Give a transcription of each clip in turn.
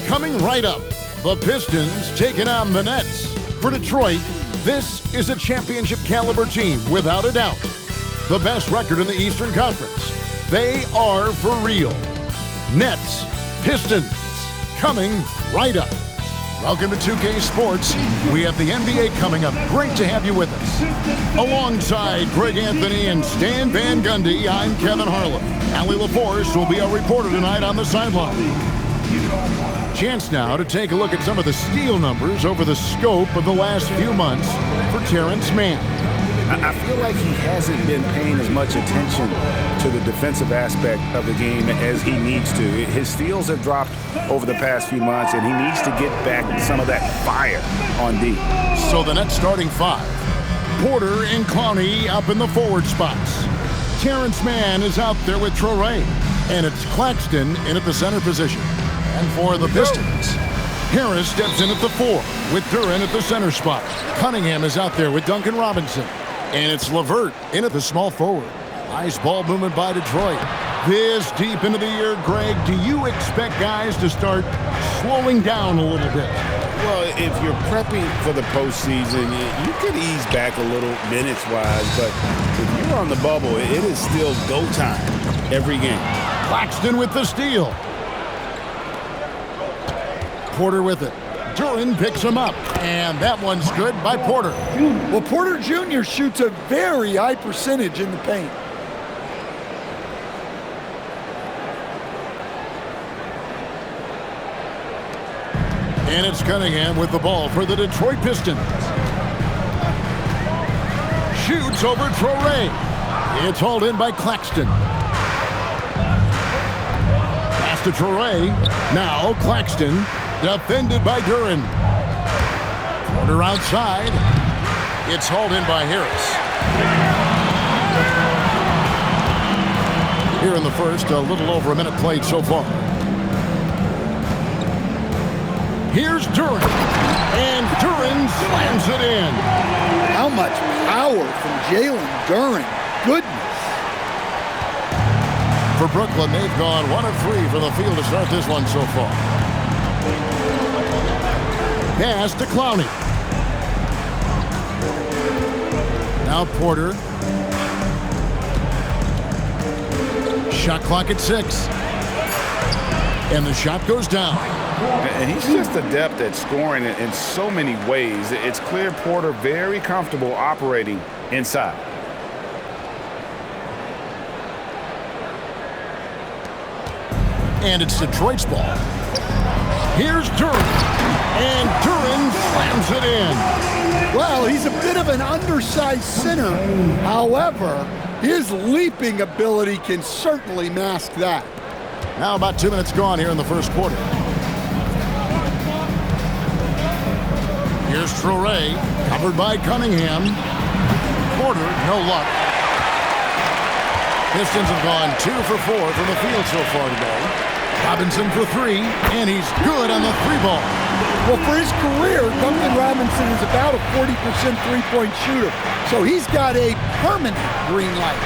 Coming right up, the Pistons taking on the Nets. For Detroit, this is a championship caliber team, without a doubt. The best record in the Eastern Conference. They are for real. Nets, Pistons, coming right up. Welcome to 2K Sports. We have the NBA coming up. Great to have you with us. Alongside Greg Anthony and Stan Van Gundy, I'm Kevin Harlan. Allie LaForce will be our reporter tonight on the sideline. Chance now to take a look at some of the steal numbers over the scope of the last few months for Terrence Mann. I feel like he hasn't been paying as much attention to the defensive aspect of the game as he needs to. His steals have dropped over the past few months, and he needs to get back some of that fire on D. So the Nets starting five. Porter and Clowney up in the forward spots. Terrence Mann is out there with Traore, and it's Claxton in at the center position. And for the Pistons, Harris steps in at the 4 with Duren at the center spot. Cunningham is out there with Duncan Robinson. And it's LeVert in at the small forward. Nice ball movement by Detroit. This deep into the year, Greg, do you expect guys to start slowing down a little bit? Well, if you're prepping for the postseason, you could ease back a little minutes-wise, but if you're on the bubble, it is still go time every game. Claxton with the steal. Porter with it. Duren picks him up, and that one's good by Porter. Well, Porter Jr. shoots a very high percentage in the paint. And it's Cunningham with the ball for the Detroit Pistons. Shoots over Traore. It's hauled in by Claxton. Pass to Traore. Now Claxton. Defended by Duren. Porter outside. It's hauled in by Harris. Here in the first, a little over a minute played so far. Here's Duren. And Duren slams it in. How much power from Jalen Duren. Goodness. For Brooklyn, they've gone 1 of 3 from the field to start this one so far. Pass to Clowney. Now Porter. Shot clock at 6. And the shot goes down. And he's just adept at scoring in so many ways. It's clear Porter very comfortable operating inside. And it's Detroit's ball. Here's Duren. And Duren slams it in. Well, he's a bit of an undersized center. However, his leaping ability can certainly mask that. Now about 2 minutes gone here in the first quarter. Here's Traore, covered by Cunningham. Porter, no luck. Pistons have gone 2 for 4 from the field so far today. Robinson for 3, and he's good on the 3-ball. Well, for his career, Duncan Robinson is about a 40% three-point shooter, so he's got a permanent green light.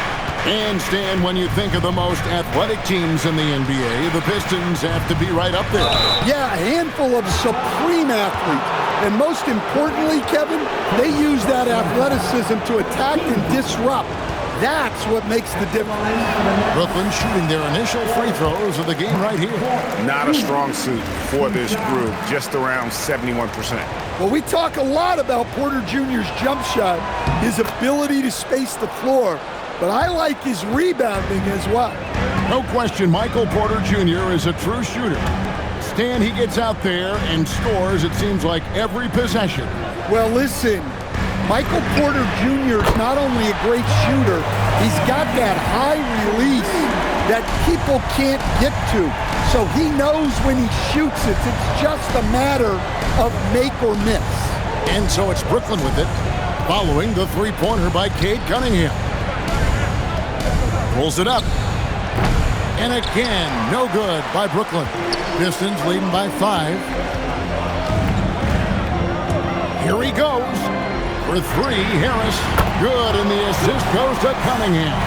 And Stan, when you think of the most athletic teams in the NBA, the Pistons have to be right up there. Yeah, a handful of supreme athletes. And most importantly, Kevin, they use that athleticism to attack and disrupt. That's what makes the difference. Brooklyn shooting their initial free throws of the game right here. Not a strong suit for this group, just around 71%. Well, we talk a lot about Porter Jr.'s jump shot, his ability to space the floor, but I like his rebounding as well. No question, Michael Porter Jr. is a true shooter. Stan, he gets out there and scores, it seems like, every possession. Well, listen. Michael Porter Jr. is not only a great shooter, he's got that high release that people can't get to. So he knows when he shoots it, it's just a matter of make or miss. And so it's Brooklyn with it, following the three-pointer by Cade Cunningham. Pulls it up. And again, no good by Brooklyn. Pistons leading by 5. Here he goes. For 3, Harris, good, and the assist goes to Cunningham.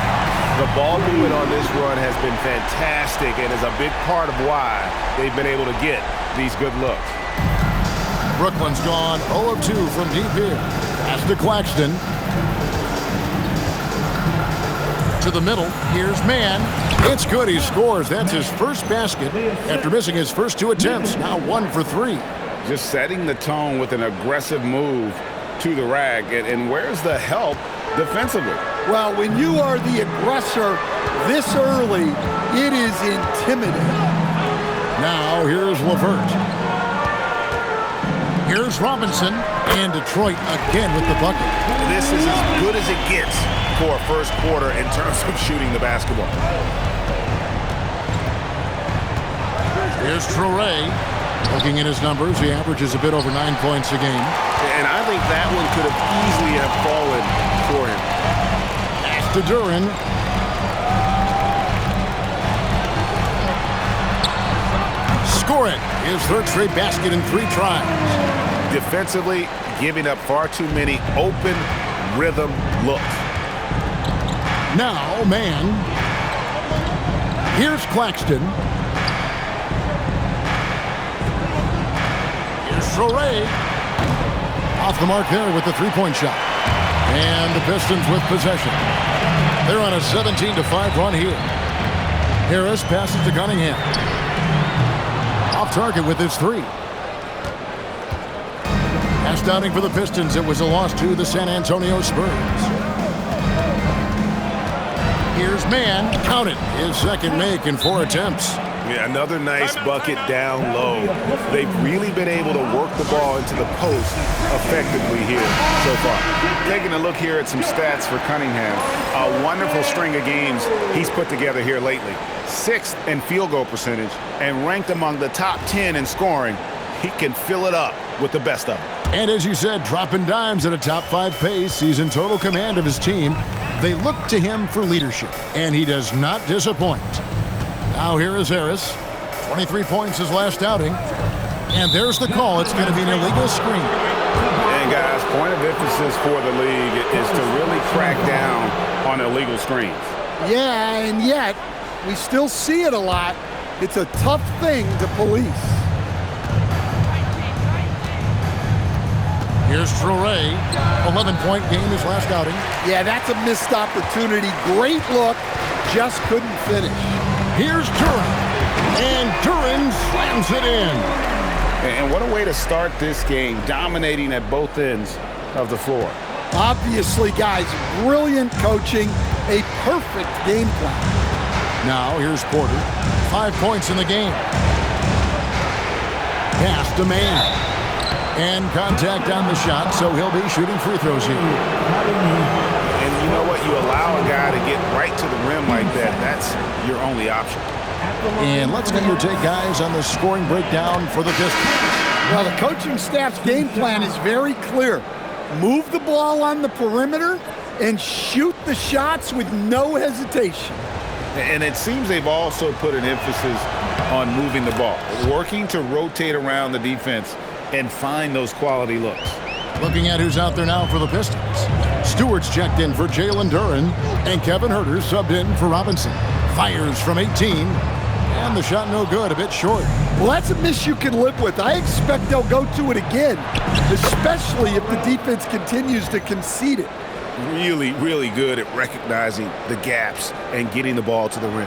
The ball movement on this run has been fantastic and is a big part of why they've been able to get these good looks. Brooklyn's gone 0 of 2 from deep here. Pass to Claxton. To the middle. Here's Mann. It's good. He scores. That's his first basket after missing his first 2 attempts. Now 1 for 3. Just setting the tone with an aggressive move to the rack. And where's the help defensively? Well, when you are the aggressor this early, it is intimidating. Now here's LeVert. Here's Robinson. And Detroit again with the bucket. This is as good as it gets for a first quarter in terms of shooting the basketball. Here's Traoré. Looking at his numbers, he averages a bit over 9 points a game. And I think that one could have easily have fallen for him. Pass to Duren. Score it. His third straight basket in 3 tries. Defensively, giving up far too many open rhythm looks. Now, Mann. Here's Claxton. Here's Traoré. Off the mark there with the 3-point shot. And the Pistons with possession. They're on a 17-5 run here. Harris passes to Cunningham. Off target with his 3. Pass downing for the Pistons. It was a loss to the San Antonio Spurs. Here's Mann. Count it. His second make in 4 attempts. Yeah, another nice bucket down low. They've really been able to work the ball into the post effectively here so far. Taking a look here at some stats for Cunningham. A wonderful string of games he's put together here lately. 6th in field goal percentage and ranked among the top 10 in scoring. He can fill it up with the best of them. And as you said, dropping dimes at a top 5 pace. He's in total command of his team. They look to him for leadership, and he does not disappoint. Now here is Harris. 23 points his last outing. And there's the call. It's going to be an illegal screen. And guys, point of emphasis for the league is to really crack down on illegal screens. Yeah, and yet we still see it a lot. It's a tough thing to police. Here's Traoré. 11-point game his last outing. Yeah, that's a missed opportunity. Great look, just couldn't finish. Here's Duren. And Duren slams it in. And what a way to start this game, dominating at both ends of the floor. Obviously, guys, brilliant coaching, a perfect game plan. Now here's Porter. 5 points in the game. Pass to Mann. And contact on the shot, so he'll be shooting free throws here. And you know what? You allow a guy to get right to the rim like that. That's your only option. And let's get your take, guys, on the scoring breakdown for the Pistons. Well, the coaching staff's game plan is very clear. Move the ball on the perimeter and shoot the shots with no hesitation. And it seems they've also put an emphasis on moving the ball, working to rotate around the defense and find those quality looks. Looking at who's out there now for the Pistons. Stewart's checked in for Jalen Duren, and Kevin Huerter subbed in for Robinson. Fires from 18, and the shot no good, a bit short. Well, that's a miss you can live with. I expect they'll go to it again, especially if the defense continues to concede it. Really, really good at recognizing the gaps and getting the ball to the rim.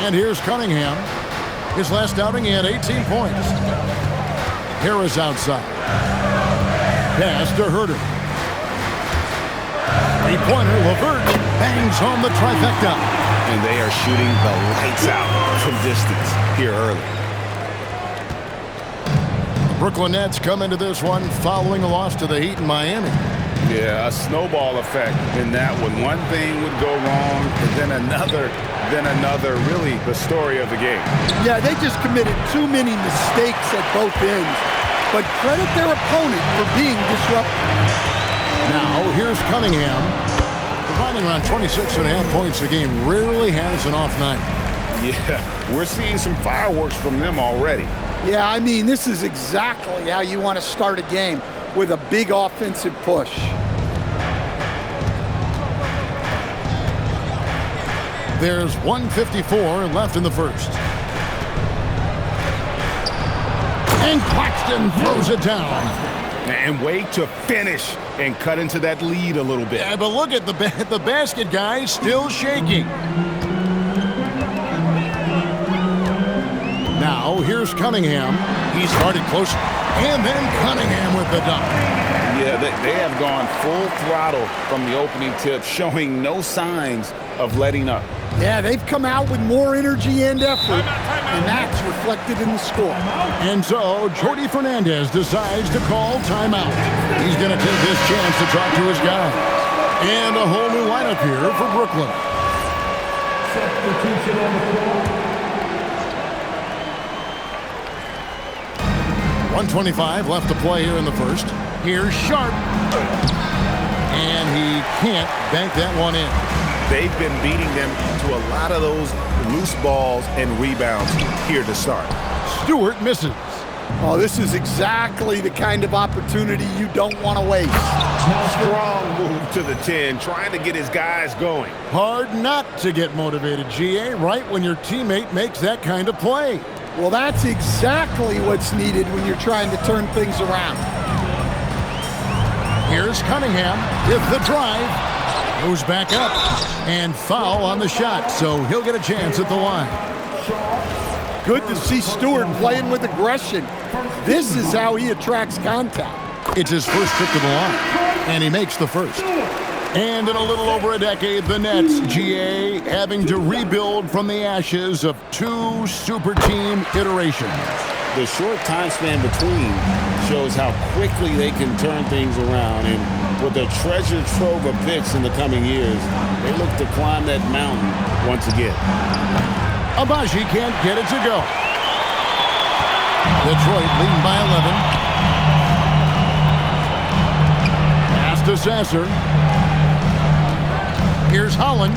And here's Cunningham. His last outing, he had 18 points. Harris outside. Pass to Huerter. 3-pointer, LeVert bangs home the trifecta. And they are shooting the lights out from distance here early. The Brooklyn Nets come into this one following a loss to the Heat in Miami. Yeah, a snowball effect in that one. One thing would go wrong, and then another, really the story of the game. Yeah, they just committed too many mistakes at both ends, but credit their opponent for being disruptive. Now, here's Cunningham, providing around 26.5 points a game. Rarely has an off night. Yeah, we're seeing some fireworks from them already. Yeah, I mean, this is exactly how you want to start a game, with a big offensive push. There's 1:54 left in the first. And Claxton throws it down. And wait to finish and cut into that lead a little bit. Yeah, but look at the basket, guys, still shaking. Now, here's Cunningham. He started close. And then Cunningham with the dunk. Yeah, they have gone full throttle from the opening tip, showing no signs of letting up. Yeah, they've come out with more energy and effort, and that's reflected in the score. And so, Jordi Fernandez decides to call timeout. He's going to take his chance to talk to his guys. And a whole new lineup here for Brooklyn. Substitution on the floor. 1:25 left to play here in the first. Here's Sharp. And he can't bank that one in. They've been beating them to a lot of those loose balls and rebounds here to start. Stewart misses. Oh, this is exactly the kind of opportunity you don't want to waste. Strong move to the 10, trying to get his guys going. Hard not to get motivated, GA, right when your teammate makes that kind of play. Well, that's exactly what's needed when you're trying to turn things around. Here's Cunningham with the drive. Goes back up. And foul on the shot, so he'll get a chance at the line. Good to see Stewart playing with aggression. This is how he attracts contact. It's his first trip to the line, and he makes the first. And in a little over a decade, the Nets, GA, having to rebuild from the ashes of two super team iterations. The short time span between shows how quickly they can turn things around. And with a treasure trove of picks in the coming years, they look to climb that mountain once again. Abaji can't get it to go. Detroit leading by 11. Pass to Sasser. Here's Holland.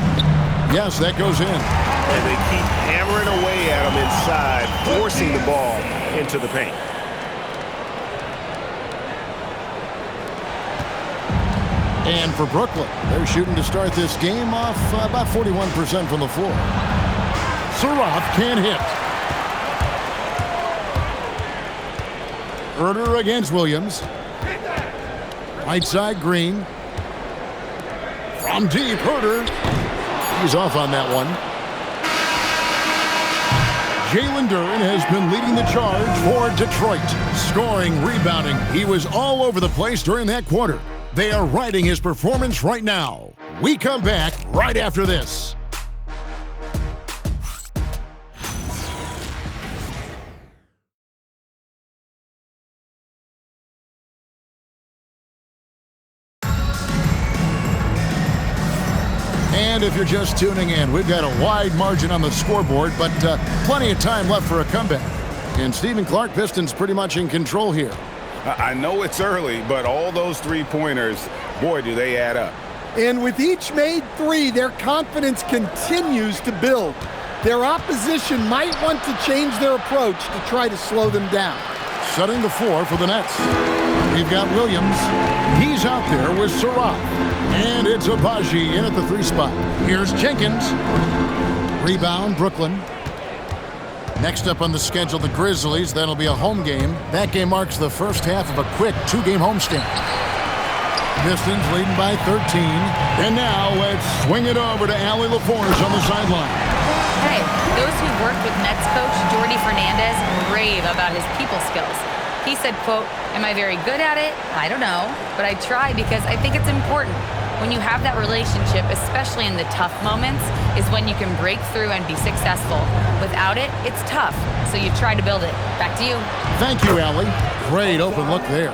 Yes, that goes in. And they keep hammering away at him inside, forcing the ball into the paint. And for Brooklyn, they're shooting to start this game off about 41% from the floor. Surratt can't hit. Herter against Williams. Right side, Green. From deep, Herter. He's off on that one. Jalen Duren has been leading the charge for Detroit. Scoring, rebounding. He was all over the place during that quarter. They are riding his performance right now. We come back right after this. And if you're just tuning in, we've got a wide margin on the scoreboard, but plenty of time left for a comeback. And Stephen Clark, Pistons pretty much in control here. I know it's early, but all those three-pointers, boy, do they add up. And with each made three, their confidence continues to build. Their opposition might want to change their approach to try to slow them down. Setting the floor for the Nets. We've got Williams. He's out there with Surratt. And it's Abaji in at the 3 spot. Here's Jenkins. Rebound, Brooklyn. Next up on the schedule, the Grizzlies. That'll be a home game. That game marks the first half of a quick 2-game homestand. Pistons leading by 13. And now let's swing it over to Allie LaForge on the sideline. Hey, those who've worked with Nets coach Jordi Fernandez rave about his people skills. He said, quote, "Am I very good at it? I don't know, but I try because I think it's important. When you have that relationship, especially in the tough moments, is when you can break through and be successful. Without it, it's tough, so you try to build it." Back to you. Thank you, Allie. Great open look there.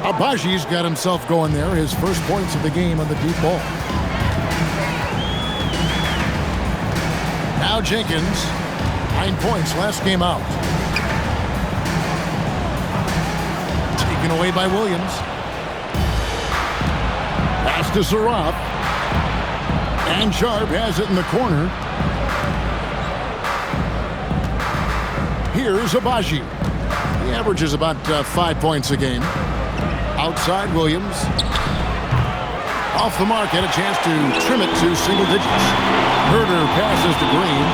Abaji's got himself going there, his first points of the game on the deep ball. Now Jenkins, 9 points last game out. Taken away by Williams. Pass to Surratt. And Sharp has it in the corner. Here's Abaji. He averages about 5 points a game. Outside, Williams. Off the mark, had a chance to trim it to single digits. Herder passes to Green.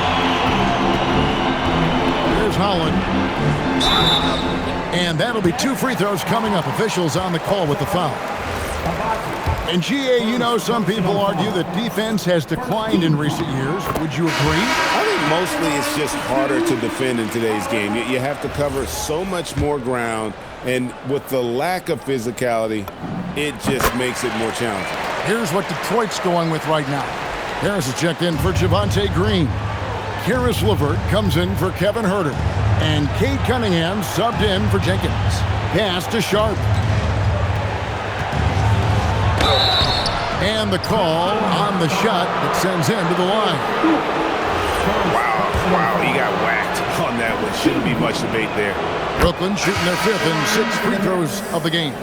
Here's Holland. And that'll be 2 free throws coming up. Officials on the call with the foul. And GA, you know, some people argue that defense has declined in recent years. Would you agree? I think mostly it's just harder to defend in today's game. You have to cover so much more ground, and with the lack of physicality, it just makes it more challenging. Here's what Detroit's going with right now. Harris is checked in for Javonte Green. Karis LeVert comes in for Kevin Herter. And Cade Cunningham subbed in for Jenkins. Pass to Sharp. And the call on the shot that sends him to the line. Wow, he got whacked on that one. Shouldn't be much debate there. Brooklyn shooting their 5th and 6th free throws of the game.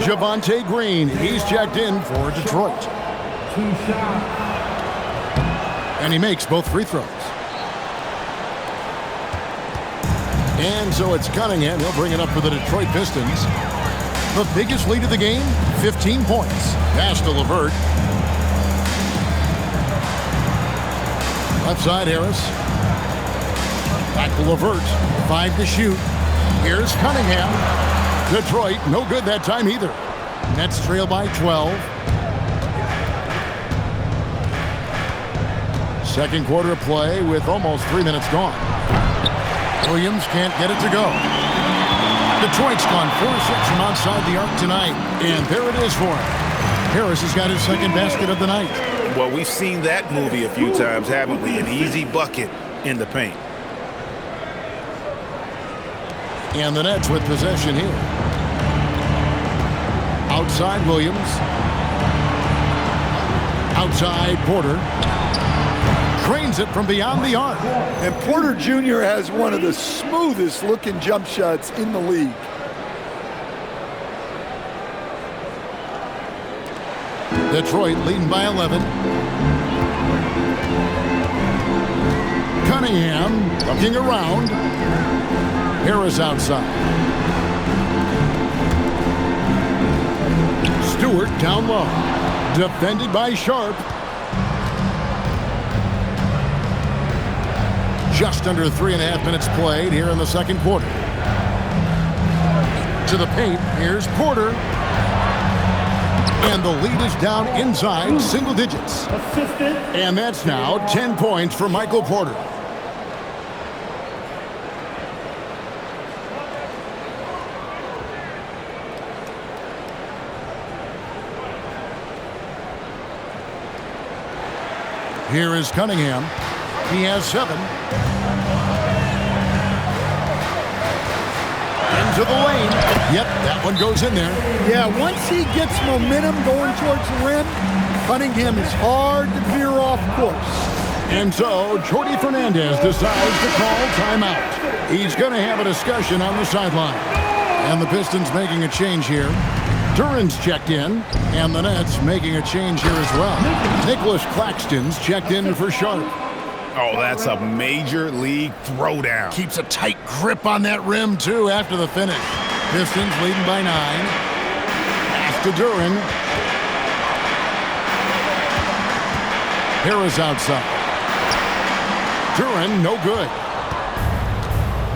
Javonte Green, he's checked in for Detroit. And he makes both free throws. And so it's Cunningham. He'll bring it up for the Detroit Pistons. The biggest lead of the game, 15 points. Pass to LeVert. Left side, Harris. Back to LeVert. 5 to shoot. Here's Cunningham. Detroit, no good that time either. Nets trail by 12. Second quarter of play with almost 3 minutes gone. Williams can't get it to go. Detroit's gone 4-6 from outside the arc tonight. And there it is for him. Harris has got his second basket of the night. Well, we've seen that movie a few times, haven't we? An easy bucket in the paint. And the Nets with possession here. Outside Williams. Outside Porter. Cranes it from beyond the arc. And Porter Jr. has one of the smoothest looking jump shots in the league. Detroit leading by 11. Cunningham looking around. Harris outside. Stewart down low. Defended by Sharp. Just under 3.5 minutes played here in the second quarter. To the paint, here's Porter. And the lead is down inside single digits. And that's now 10 points for Michael Porter. Here is Cunningham. He has 7. Into the lane. Yep, that one goes in there. Yeah, once he gets momentum going towards the rim, Cunningham is hard to veer off course. And so, Jordi Fernandez decides to call timeout. He's going to have a discussion on the sideline. And the Pistons making a change here. Duran's checked in, and the Nets making a change here as well. Nicholas Claxton's checked in for Sharp. Oh, that's a major league throwdown. Keeps a tight grip on that rim, too, after the finish. Pistons leading by 9. Pass to Duran. Harris outside. Duran, no good.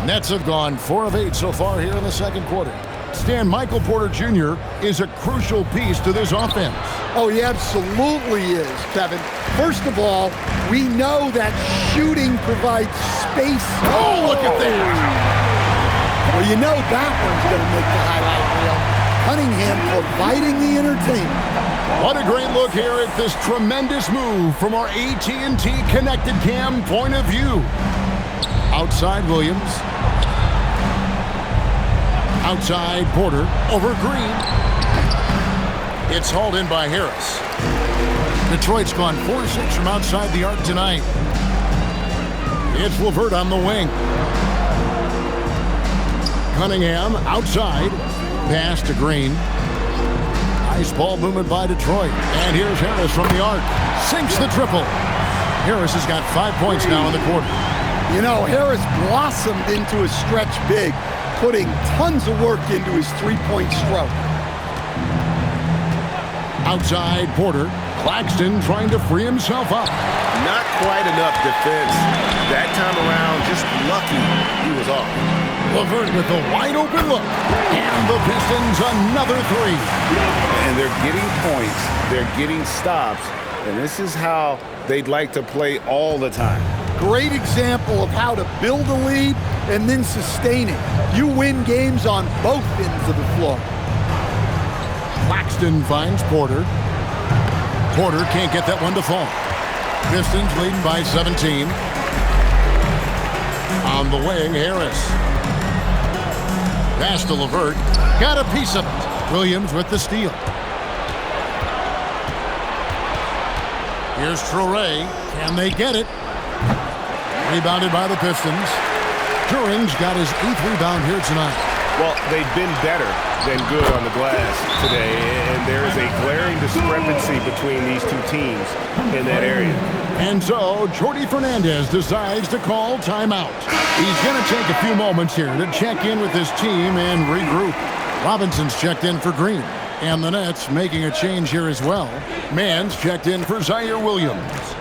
Nets have gone 4 of 8 so far here in the second quarter. Stan, Michael Porter Jr. is a crucial piece to this offense. Oh, he absolutely is, Kevin. First of all, we know that shooting provides space. Oh, look at that. Well, you know that one's going to make the highlight reel. Cunningham providing the entertainment. What a great look here at this tremendous move from our AT&T Connected Cam point of view. Outside Williams. Outside Porter. Over Green. It's hauled in by Harris. Detroit's gone 4-6 from outside the arc tonight. It's LeVert on the wing. Cunningham outside. Pass to Green. Nice ball movement by Detroit. And here's Harris from the arc. Sinks the triple. Harris has got 5 points now in the quarter. You know, Harris blossomed into a stretch big, putting tons of work into his three-point stroke. Outside Porter. Claxton trying to free himself up. Not quite enough defense. That time around, just lucky he was off. LeVert with a wide-open look. And the Pistons another three. And they're getting points. They're getting stops. And this is how they'd like to play all the time. Great example of how to build a lead and then sustain it. You win games on both ends of the floor. Claxton finds Porter. Porter can't get that one to fall. Pistons leading by 17. On the wing, Harris. Pass to LeVert. Got a piece of it. Williams with the steal. Here's Traoré. Can they get it? Rebounded by the Pistons. Turing's got his 8th rebound here tonight. Well, they've been better than good on the glass today, and there is a glaring discrepancy between these two teams in that area. And so, Jordi Fernandez decides to call timeout. He's going to take a few moments here to check in with his team and regroup. Robinson's checked in for Green, and the Nets making a change here as well. Mann's checked in for Zaire Williams.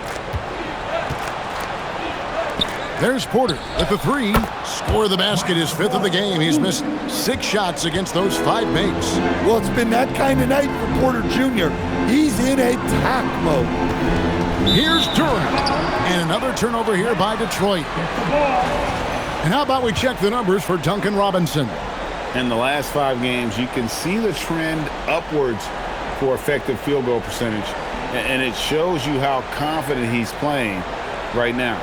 There's Porter with the three. Score the basket, his 5th of the game. He's missed 6 shots against those 5 makes. Well, it's been that kind of night for Porter Jr. He's in attack mode. Here's Turing. And another turnover here by Detroit. And how about we check the numbers for Duncan Robinson? In the last 5 games, you can see the trend upwards for effective field goal percentage. And it shows you how confident he's playing right now.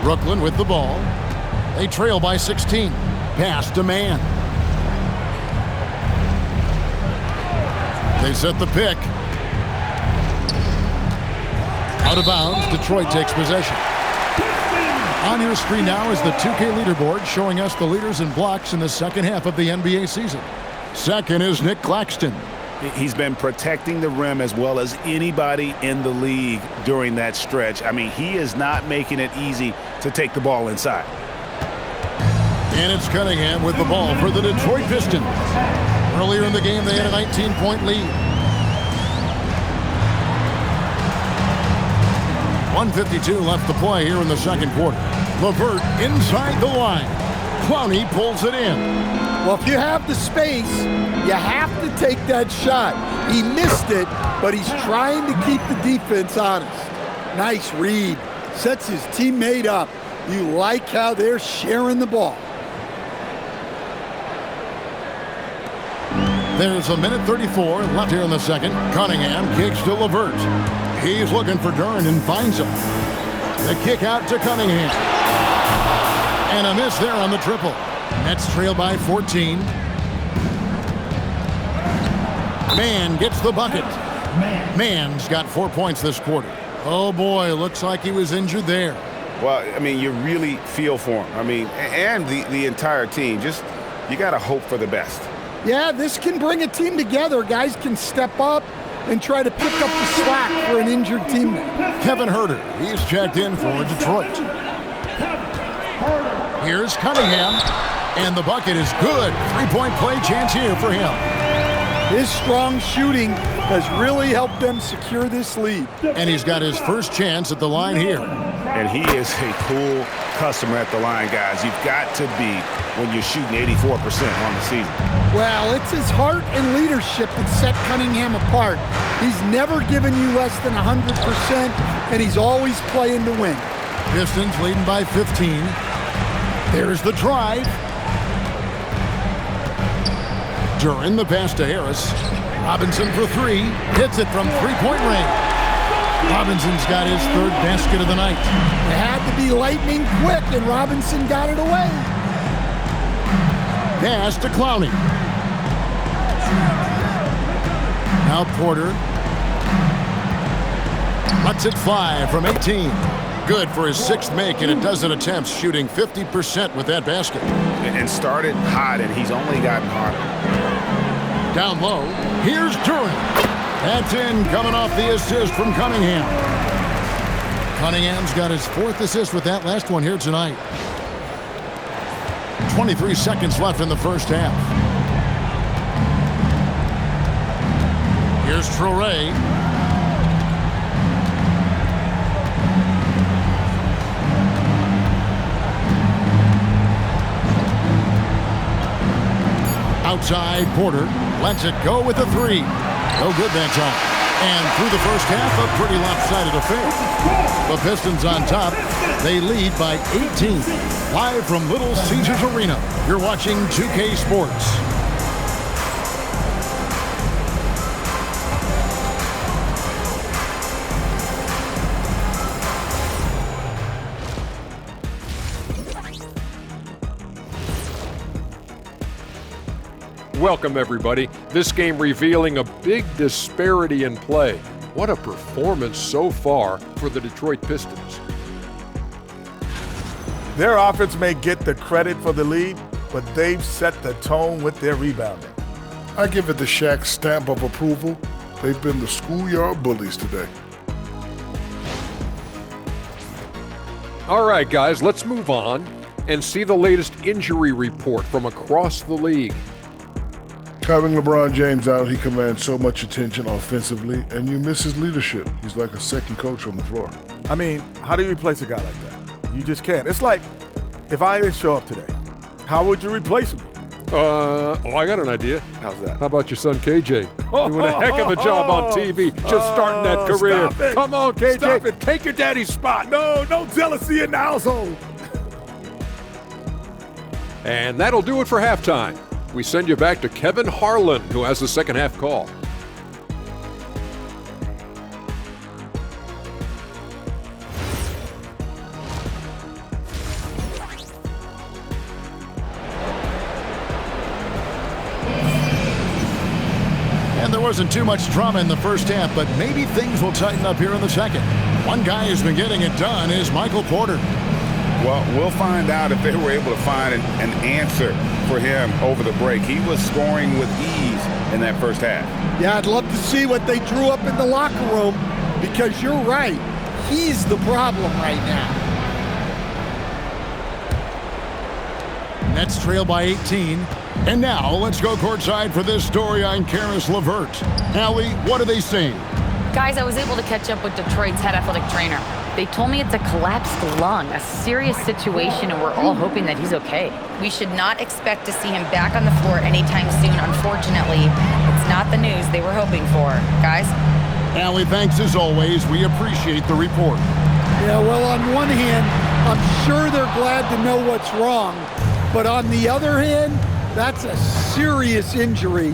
Brooklyn with the ball. They trail by 16. Pass to Mann. They set the pick. Out of bounds, Detroit takes possession. On your screen now is the 2K leaderboard showing us the leaders in blocks in the second half of the NBA season. Second is Nick Claxton. He's been protecting the rim as well as anybody in the league during that stretch. I mean, he is not making it easy to take the ball inside. And it's Cunningham with the ball for the Detroit Pistons. Earlier in the game, they had a 19-point lead. 1:52 left to play here in the second quarter. LeVert inside the line. Clowney pulls it in. Well, if you have the space, you have to take that shot. He missed it, but he's trying to keep the defense honest. Nice read. Sets his teammate up. You like how they're sharing the ball. There's a minute 34 left here in the second. Cunningham kicks to LeVert. He's looking for Durant and finds him. The kick out to Cunningham. And a miss there on the triple. Nets trail by 14. Mann gets the bucket. Mann's got 4 points this quarter. Oh boy, looks like he was injured there. Well, I mean, you really feel for him. I mean, and the entire team. Just, you got to hope for the best. Yeah, this can bring a team together. Guys can step up and try to pick up the slack for an injured teammate. Kevin Huerter, he's checked in for Detroit. Here's Cunningham, and the bucket is good. 3-point play chance here for him. His strong shooting has really helped them secure this lead. And he's got his first chance at the line here. And he is a cool customer at the line, guys. You've got to be when you're shooting 84% on the season. Well, it's his heart and leadership that set Cunningham apart. He's never given you less than 100%, and he's always playing to win. Pistons leading by 15. There's the drive. During the pass to Harris. Robinson for 3. Hits it from 3-point range. Robinson's got his 3rd basket of the night. It had to be lightning quick, and Robinson got it away. Pass to Clowney. Now Porter. Lets it fly from 18. Good for his 6th make in a dozen attempts, shooting 50% with that basket. And started hot, and he's only gotten hotter. Down low, here's Durant. That's in, coming off the assist from Cunningham. Cunningham's got his 4th assist with that last one here tonight. 23 seconds left in the first half. Here's Traore. Outside, Porter lets it go with a three. No good that time. And through the first half, a pretty lopsided affair. The Pistons on top. They lead by 18. Live from Little Caesars Arena, you're watching 2K Sports. Welcome, everybody. This game revealing a big disparity in play. What a performance so far for the Detroit Pistons. Their offense may get the credit for the lead, but they've set the tone with their rebounding. I give it the Shaq stamp of approval. They've been the schoolyard bullies today. All right, guys, let's move on and see the latest injury report from across the league. Having LeBron James out, he commands so much attention offensively, and you miss his leadership. He's like a second coach on the floor. I mean, how do you replace a guy like that? You just can't. It's like, if I didn't show up today, how would you replace him? I got an idea. How's that? How about your son, KJ? Doing a heck of a job on TV, just starting that career. Stop it. Come on, KJ. Stop it. Take your daddy's spot. No jealousy in the household. And that'll do it for halftime. We send you back to Kevin Harlan, who has the second half call. And there wasn't too much drama in the first half, but maybe things will tighten up here in the second. One guy who's been getting it done is Michael Porter. Well, we'll find out if they were able to find an answer for him over the break. He was scoring with ease in that first half. Yeah, I'd love to see what they drew up in the locker room, because you're right. He's the problem right now. Nets trail by 18. And now let's go courtside for this story on Karis LeVert. Allie, what are they saying? Guys, I was able to catch up with Detroit's head athletic trainer. They told me it's a collapsed lung, a serious situation, and we're all hoping that he's okay. We should not expect to see him back on the floor anytime soon. Unfortunately, it's not the news they were hoping for. Guys? Allie, thanks as always. We appreciate the report. Yeah, well, on one hand, I'm sure they're glad to know what's wrong. But on the other hand, that's a serious injury.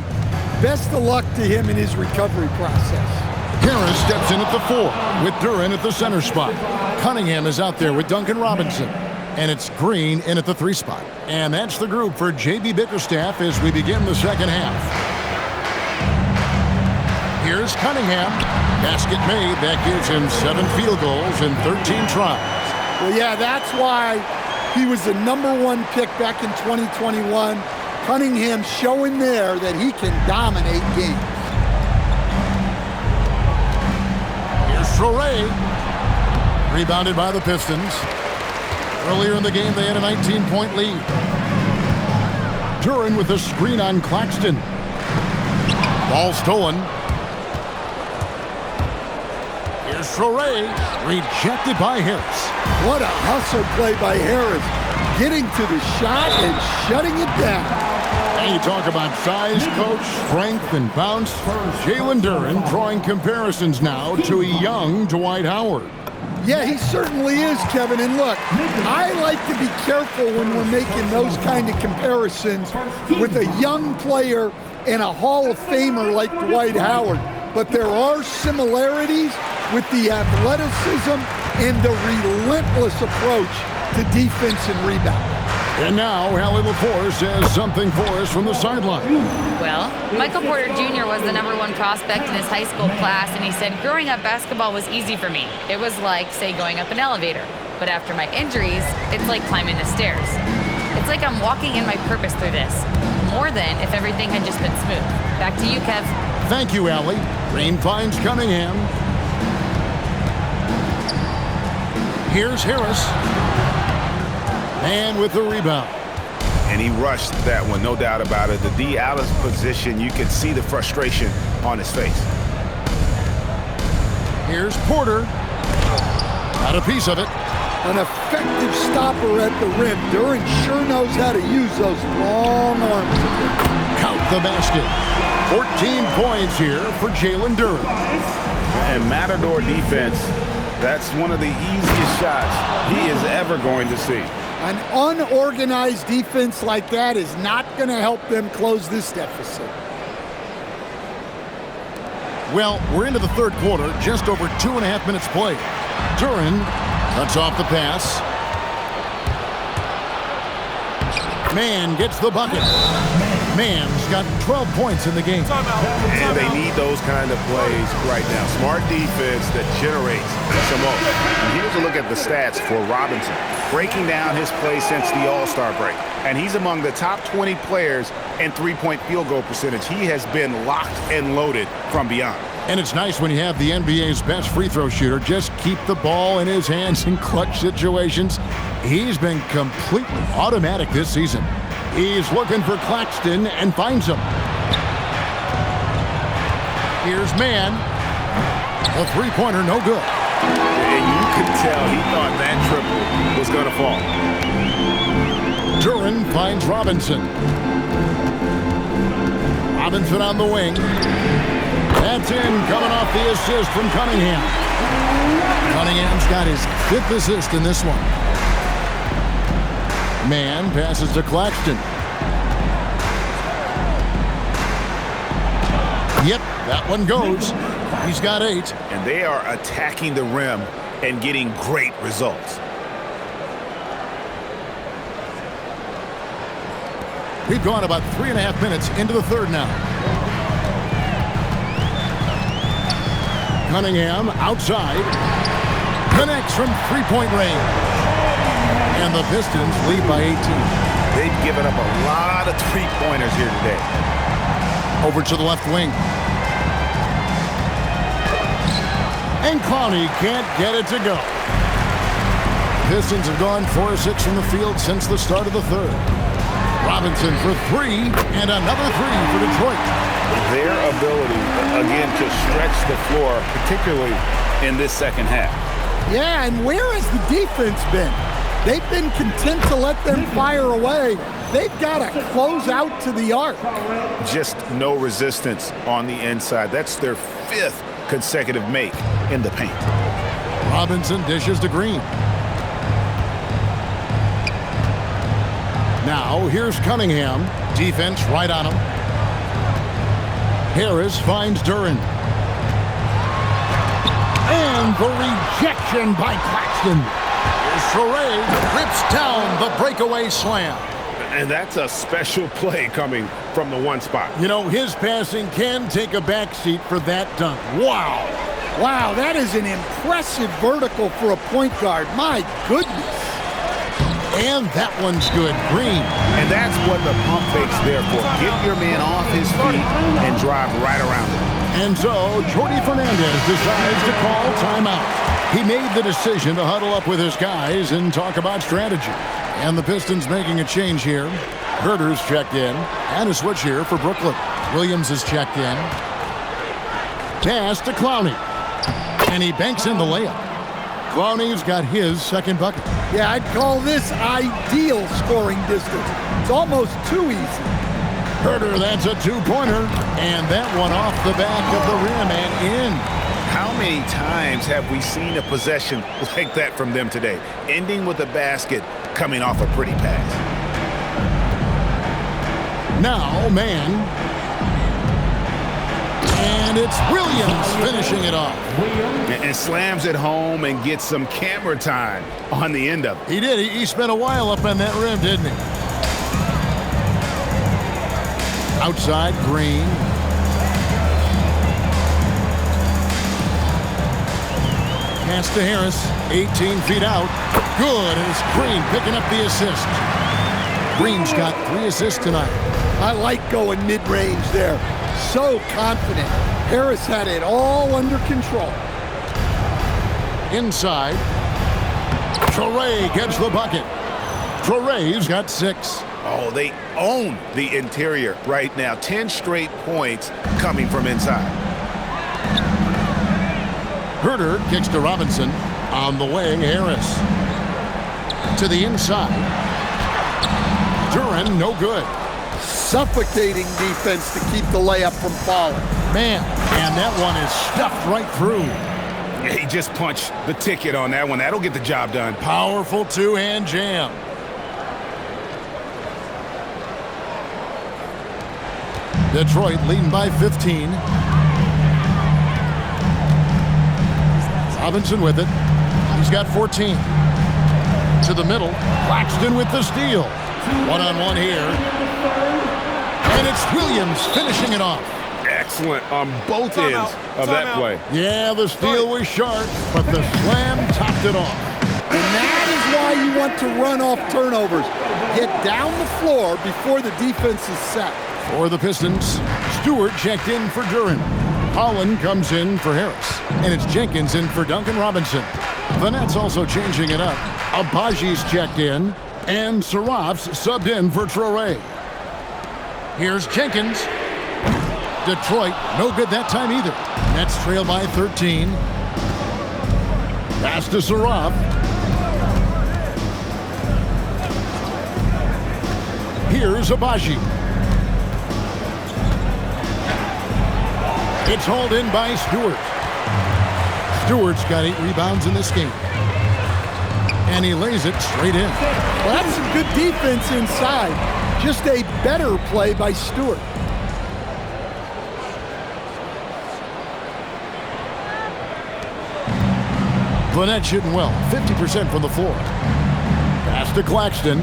Best of luck to him in his recovery process. Harris steps in at the 4 with Duran at the center spot. Cunningham is out there with Duncan Robinson. And it's Green in at the 3 spot. And that's the group for J.B. Bickerstaff as we begin the second half. Here's Cunningham. Basket made. That gives him 7 field goals in 13 tries. Well, yeah, that's why he was the #1 pick back in 2021. Cunningham showing there that he can dominate games. Traore, rebounded by the Pistons. Earlier in the game, they had a 19-point lead. Duran with a screen on Claxton. Ball stolen. Here's Traore, rejected by Harris. What a hustle play by Harris, getting to the shot and shutting it down. And you talk about size, coach, strength, and bounce. Jalen Duran drawing comparisons now to a young Dwight Howard. Yeah, he certainly is, Kevin. And look, I like to be careful when we're making those kind of comparisons with a young player and a Hall of Famer like Dwight Howard. But there are similarities with the athleticism and the relentless approach to defense and rebound. And now, Hallie LaForce has something for us from the sideline. Well, Michael Porter Jr. was the #1 prospect in his high school class, and he said, growing up, basketball was easy for me. It was like, say, going up an elevator. But after my injuries, it's like climbing the stairs. It's like I'm walking in my purpose through this, more than if everything had just been smooth. Back to you, Kev. Thank you, Allie. Green finds Cunningham. Here's Harris. And with the rebound. And he rushed that one, no doubt about it. The D out of position, you could see the frustration on his face. Here's Porter. Got a piece of it. An effective stopper at the rim. Duren sure knows how to use those long arms. Count the basket. 14 points here for Jalen Duren. And Matador defense, that's one of the easiest shots he is ever going to see. An unorganized defense like that is not going to help them close this deficit. Well, we're into the third quarter, just over 2.5 minutes played. Duren cuts off the pass. Mann gets the bucket. Mann's got 12 points in the game. And they need those kind of plays right now. Smart defense that generates some more. And here's a look at the stats for Robinson. Breaking down his play since the All-Star break. And he's among the top 20 players in three-point field goal percentage. He has been locked and loaded from beyond. And it's nice when you have the NBA's best free throw shooter just keep the ball in his hands in clutch situations. He's been completely automatic this season. He's looking for Claxton and finds him. Here's Mann. A three-pointer, no good. And you could tell he thought that triple was going to fall. Duren finds Robinson. Robinson on the wing. That's in, coming off the assist from Cunningham. Cunningham's got his 5th assist in this one. Mann passes to Claxton. Yep, that one goes. He's got 8. And they are attacking the rim and getting great results. We've gone about 3.5 minutes into the third now. Cunningham outside. Connects from three-point range. And the Pistons lead by 18. They've given up a lot of three-pointers here today. Over to the left wing. And Clowney can't get it to go. Pistons have gone 4 of 6 from the field since the start of the third. Robinson for 3, and another 3 for Detroit. Their ability, again, to stretch the floor, particularly in this second half. Yeah, and where has the defense been? They've been content to let them fire away. They've got to close out to the arc. Just no resistance on the inside. That's their 5th consecutive make in the paint. Robinson dishes to Green. Now, here's Cunningham. Defense right on him. Harris finds Duren. And the rejection by Claxton. Soray rips down the breakaway slam. And that's a special play coming from the one spot. You know, his passing can take a backseat for that dunk. Wow. Wow, that is an impressive vertical for a point guard. My goodness. And that one's good. Green. And that's what the pump fake's there for. Get your man off his feet and drive right around him. And so, Jordi Fernandez decides to call timeout. He made the decision to huddle up with his guys and talk about strategy. And the Pistons making a change here. Herter's checked in. And a switch here for Brooklyn. Williams is checked in. Pass to Clowney. And he banks in the layup. Clowney's got his second bucket. Yeah, I'd call this ideal scoring distance. It's almost too easy. Herter, that's a two-pointer. And that one off the back of the rim and in. How many times have we seen a possession like that from them today? Ending with a basket, coming off a pretty pass. Now, Mann. And it's Williams finishing it off. And slams it home and gets some camera time on the end of it. He did. He spent a while up on that rim, didn't he? Outside, Green. Pass to Harris. 18 feet out. Good. And it's Green picking up the assist. Green's got 3 assists tonight. I like going mid-range there. So confident. Harris had it all under control. Inside. Traore gets the bucket. Traore's got 6. Oh, they own the interior right now. 10 straight points coming from inside. Herter kicks to Robinson. On the wing, Harris. To the inside. Duren, no good. Suffocating defense to keep the layup from falling. Man, and that one is stuffed right through. Yeah, he just punched the ticket on that one. That'll get the job done. Powerful two-hand jam. Detroit leading by 15. Robinson with it. He's got 14. To the middle. Claxton with the steal. One-on-one here. And it's Williams finishing it off. Excellent on both ends of that play. Yeah, the steal was sharp, but the slam topped it off. And that is why you want to run off turnovers. Get down the floor before the defense is set. For the Pistons, Stewart checked in for Duren. Holland comes in for Harris. And it's Jenkins in for Duncan Robinson. The Nets also changing it up. Abaji's checked in, and Saraf's subbed in for Traore. Here's Jenkins. Detroit, no good that time either. Nets trail by 13. Pass to Saraf. Here's Abaji. It's hauled in by Stewart. Stewart's got 8 rebounds in this game. And he lays it straight in. Well, that's some good defense inside. Just a better play by Stewart. The Nets shooting well, 50% from the floor. Pass to Claxton.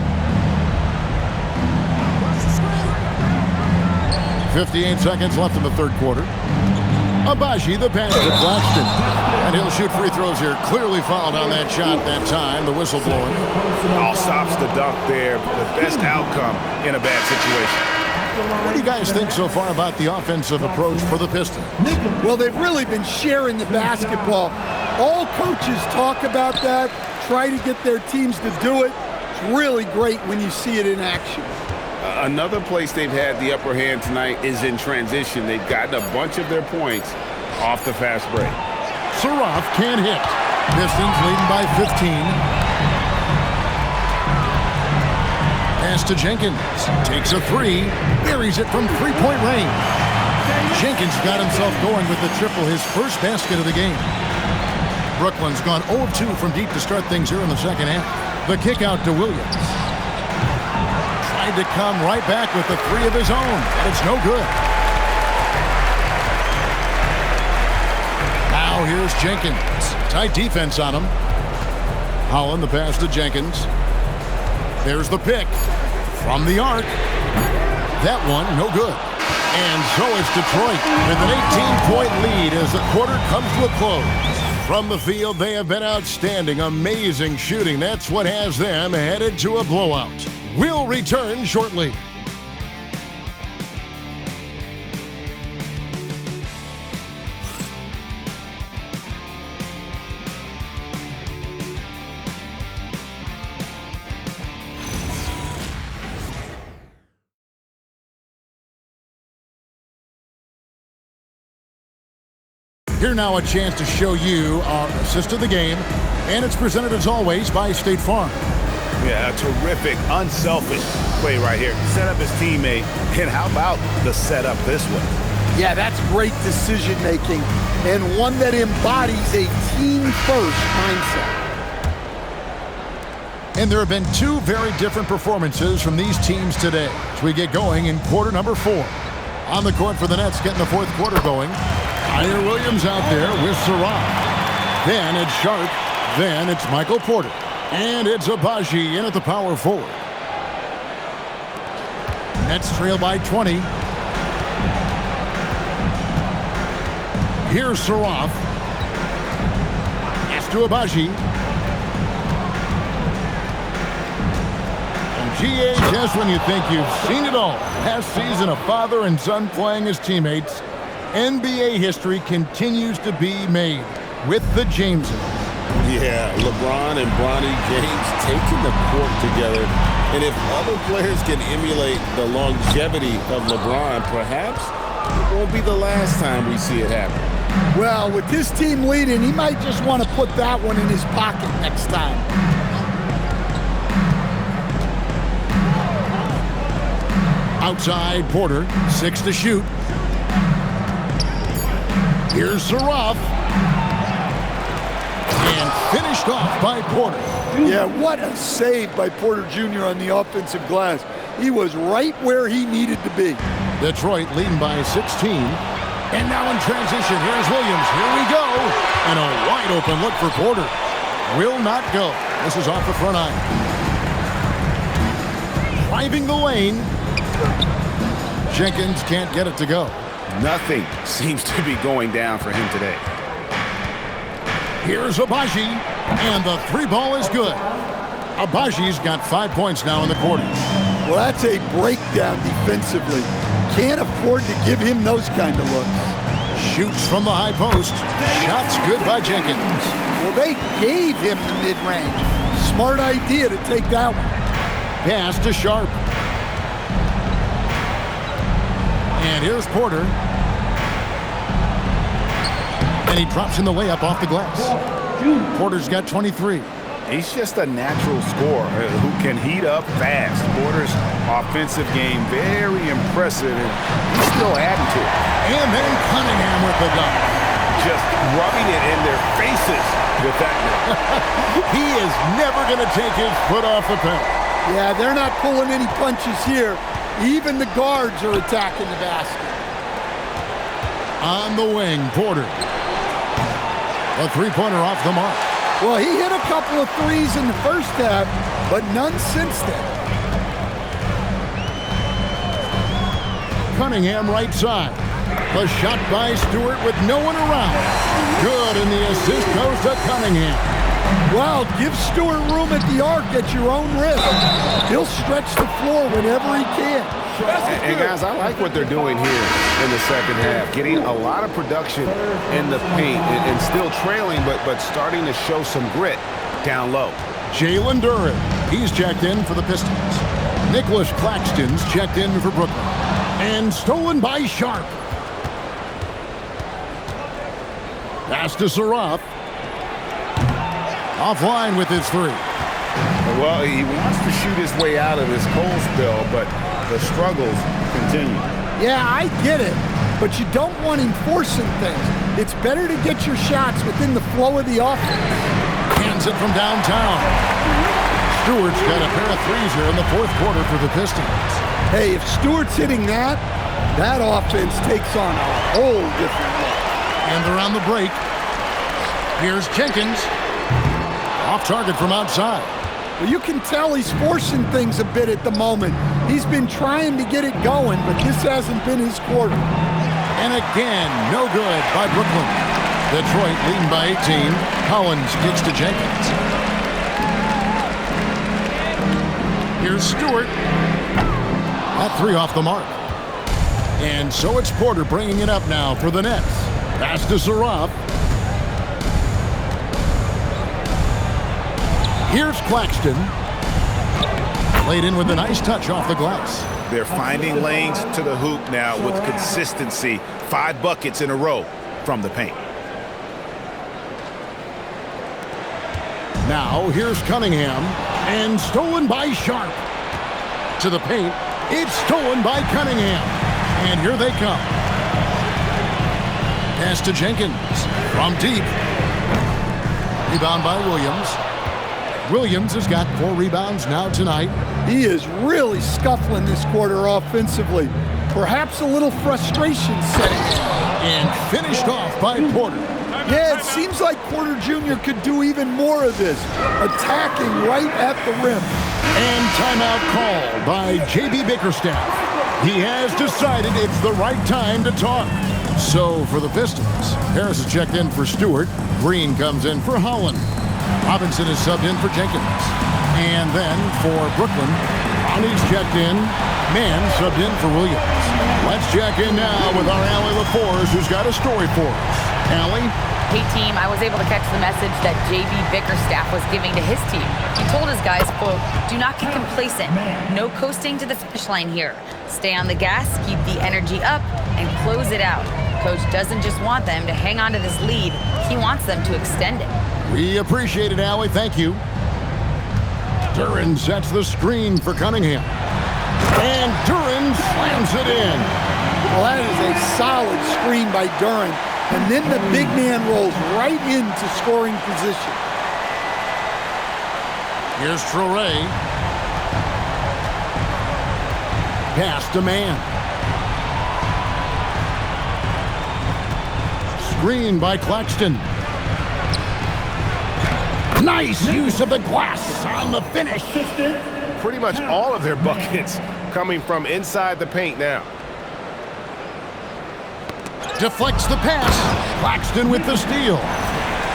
58 seconds left in the third quarter. Abaji, the pass to Claxton. And he'll shoot free throws here. Clearly fouled on that shot that time. The whistle blowing. All stops the dunk there. The best outcome in a bad situation. What do you guys think so far about the offensive approach for the Pistons? Well, they've really been sharing the basketball. All coaches talk about that, try to get their teams to do it. It's really great when you see it in action. Another place they've had the upper hand tonight is in transition. They've gotten a bunch of their points off the fast break. Saraf can't hit. Pistons leading by 15. Pass to Jenkins. Takes a 3. Buries it from three-point range. Jenkins got himself going with the triple, his first basket of the game. Brooklyn's gone 0-2 from deep to start things here in the second half. The kick out to Williams. Tried to come right back with the 3 of his own, but it's no good. Now here's Jenkins. Tight defense on him. Holland, the pass to Jenkins. There's the pick from the arc. That one, no good. And so it's Detroit with an 18-point lead as the quarter comes to a close. From the field, they have been outstanding. Amazing shooting. That's what has them headed to a blowout. We'll return shortly. Here now a chance to show you our assist of the game, and it's presented as always by State Farm. Yeah, a terrific, unselfish play right here. Set up his teammate, and how about the setup this way? Yeah, that's great decision making and one that embodies a team-first mindset. And there have been 2 very different performances from these teams today as we get going in quarter number 4. On the court for the Nets, getting the fourth quarter going. Tyler Williams out there with Saraf. Then it's Sharp. Then it's Michael Porter. And it's Abaji in at the power forward. Nets trail by 20. Here's Saraf. Pass to Abaji. And GA, just when you think you've seen it all. Last season, a father and son playing as teammates. NBA history continues to be made with the Jameses. Yeah, LeBron and Bronny James taking the court together. And if other players can emulate the longevity of LeBron, perhaps it won't be the last time we see it happen. Well, with his team leading, he might just want to put that one in his pocket next time. Outside, Porter, 6 to shoot. Here's Saraf. And finished off by Porter. Yeah, what a save by Porter Jr. on the offensive glass. He was right where he needed to be. Detroit leading by 16. And now in transition, here's Williams. Here we go. And a wide open look for Porter. Will not go. This is off the front eye. Driving the lane. Jenkins can't get it to go. Nothing seems to be going down for him today. Here's Abaji, and the 3-ball is good. Abaji's got 5 points now in the quarter. Well, that's a breakdown defensively. Can't afford to give him those kind of looks. Shoots from the high post. Shots good by Jenkins. Well, they gave him the mid-range. Smart idea to take that one. Pass to Sharp. And here's Porter. And he drops in the layup off the glass. Porter's got 23. He's just a natural scorer who can heat up fast. Porter's offensive game very impressive, and he's still adding to it. And then Cunningham with the dunk. Just rubbing it in their faces with that. He is never going to take his foot off the pedal. Yeah, they're not pulling any punches here. Even the guards are attacking the basket. On the wing, Porter. A three-pointer off the mark. Well, he hit a couple of threes in the first half, but none since then. Cunningham right side. The shot by Stewart with no one around. Good, and the assist goes to Cunningham. Well, give Stewart room at the arc at your own risk. He'll stretch the floor whenever he can. And guys, I like what they're doing here in the second half. Getting a lot of production in the paint and still trailing, but starting to show some grit down low. Jalen Duren, he's checked in for the Pistons. Nicholas Claxton's checked in for Brooklyn. And stolen by Sharp. Pass to Saraf. Offline with his three. Well, he wants to shoot his way out of this cold spell, but the struggles continue. Yeah, I get it, but you don't want him forcing things. It's better to get your shots within the flow of the offense. Hands it from downtown. Stewart's got a pair of threes here in the fourth quarter for the Pistons. Hey, if Stewart's hitting that, that offense takes on a whole different look. And they're on the break. Here's Jenkins. Off target from outside. Well, you can tell he's forcing things a bit at the moment. He's been trying to get it going, but this hasn't been his quarter. And again, no good by Brooklyn. Detroit leading by 18. Collins kicks to Jenkins. Here's Stewart. That three off the mark. And so it's Porter bringing it up now for the Nets. Pass to Saraf. Here's Claxton. Played in with a nice touch off the glass. They're finding lanes to the hoop now with consistency. 5 buckets in a row from the paint. Now here's Cunningham. And stolen by Sharp. To the paint. It's stolen by Cunningham. And here they come. Pass to Jenkins. From deep. Rebound by Williams. Williams has got 4 rebounds now tonight. He is really scuffling this quarter offensively. Perhaps a little frustration setting in. And finished off by Porter. Yeah, it seems like Porter Jr. could do even more of this, attacking right at the rim. And timeout called by J.B. Bickerstaff. He has decided it's the right time to talk. So for the Pistons, Harris has checked in for Stewart. Green comes in for Holland. Robinson is subbed in for Jenkins. And then for Brooklyn, Ronnie's checked in. Mann subbed in for Williams. Let's check in now with our Allie LaForce, who's got a story for us. Allie? Hey, team, I was able to catch the message that J.B. Bickerstaff was giving to his team. He told his guys, quote, "Do not get complacent. No coasting to the finish line here. Stay on the gas, keep the energy up, and close it out. coach doesn't just want them to hang on to this lead. He wants them to extend it. We appreciate it, Allie. Thank you. Duren sets the screen for Cunningham. And Duren slams it in. Well, that is a solid screen by Duren. And then the big man rolls right into scoring position. Here's Traore. Pass to man. Screen by Claxton. Nice use of the glass on the finish. Pretty much all of their buckets coming from inside the paint now. Deflects the pass. Claxton with the steal.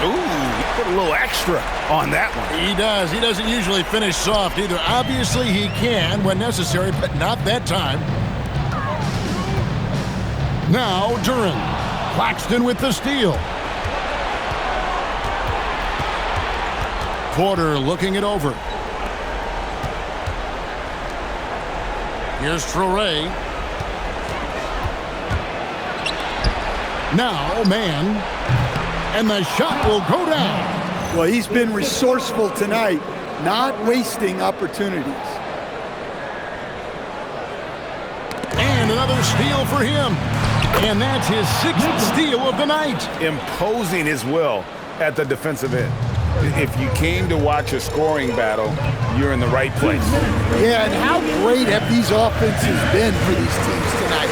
Ooh, put a little extra on that one. He does. He doesn't usually finish soft either. Obviously, he can when necessary, but not that time. Now, Duren. Claxton with the steal. Porter looking it over. Here's Traore. Now, man. And the shot will go down. Well, he's been resourceful tonight, not wasting opportunities. And another steal for him. And that's his 6th steal of the night. Imposing as well at the defensive end. If you came to watch a scoring battle, you're in the right place. Yeah, and how great have these offenses been for these teams tonight?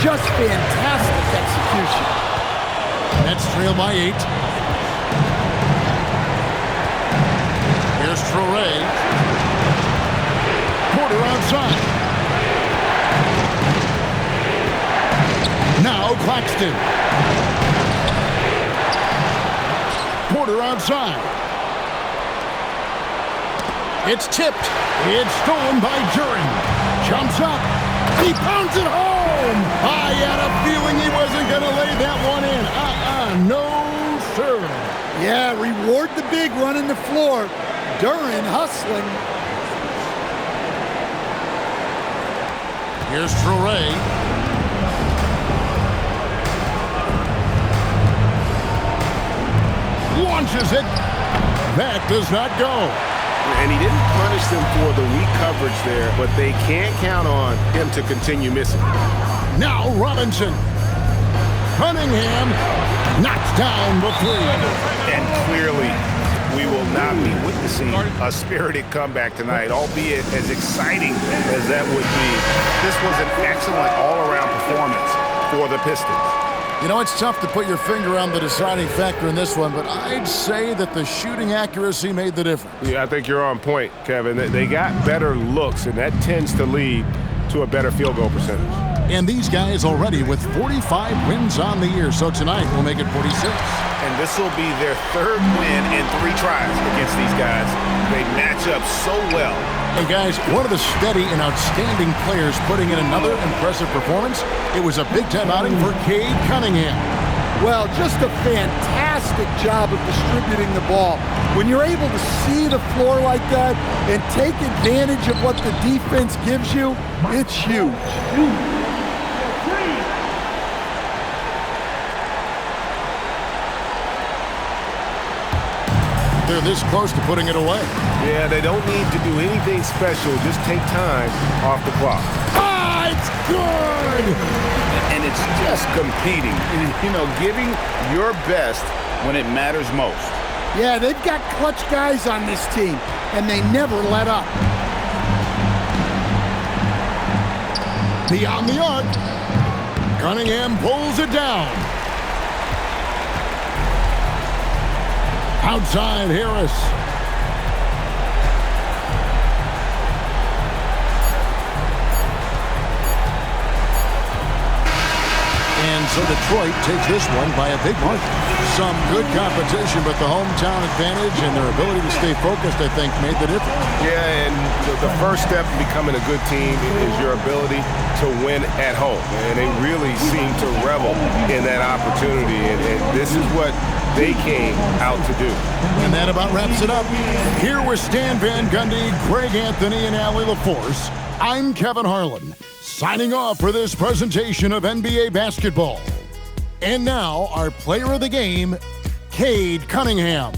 Just fantastic execution. Nets trail by 8. Here's Traore. Porter outside. Now Claxton. Porter outside. It's tipped. It's stolen by Duren. Jumps up. He pounds it home. I had a feeling he wasn't going to lay that one in. No, sir. Yeah, reward the big running the floor. Duren hustling. Here's Traore. Launches it. That does not go. And he didn't punish them for the weak coverage there, but they can't count on him to continue missing. Now Robinson. Cunningham knocks down the 3. And clearly, we will not be witnessing a spirited comeback tonight, albeit as exciting as that would be. This was an excellent all-around performance for the Pistons. You know, it's tough to put your finger on the deciding factor in this one, but I'd say that the shooting accuracy made the difference. Yeah, I think you're on point, Kevin. They got better looks, and that tends to lead to a better field goal percentage. And these guys already with 45 wins on the year, so tonight we'll make it 46. And this will be their 3rd win in 3 tries against these guys. They match up so well. Hey guys, one of the steady and outstanding players putting in another impressive performance. It was a big-time outing for Cade Cunningham. Well, just a fantastic job of distributing the ball. When you're able to see the floor like that and take advantage of what the defense gives you, it's huge. They're this close to putting it away. Yeah, they don't need to do anything special. Just take time off the clock. Ah, it's good! And it's just competing. You know, giving your best when it matters most. Yeah, they've got clutch guys on this team, and they never let up. Beyond the arc. Cunningham pulls it down. Outside Harris. And so Detroit takes this one by a big margin. Some good competition, but the hometown advantage and their ability to stay focused, I think, made the difference. Yeah, and the first step in becoming a good team is your ability to win at home. And they really seem to revel in that opportunity. And this is what they came out to do. And that about wraps it up. Here with Stan Van Gundy, Greg Anthony, and Allie LaForce, I'm Kevin Harlan, signing off for this presentation of NBA basketball. And now, our player of the game, Cade Cunningham.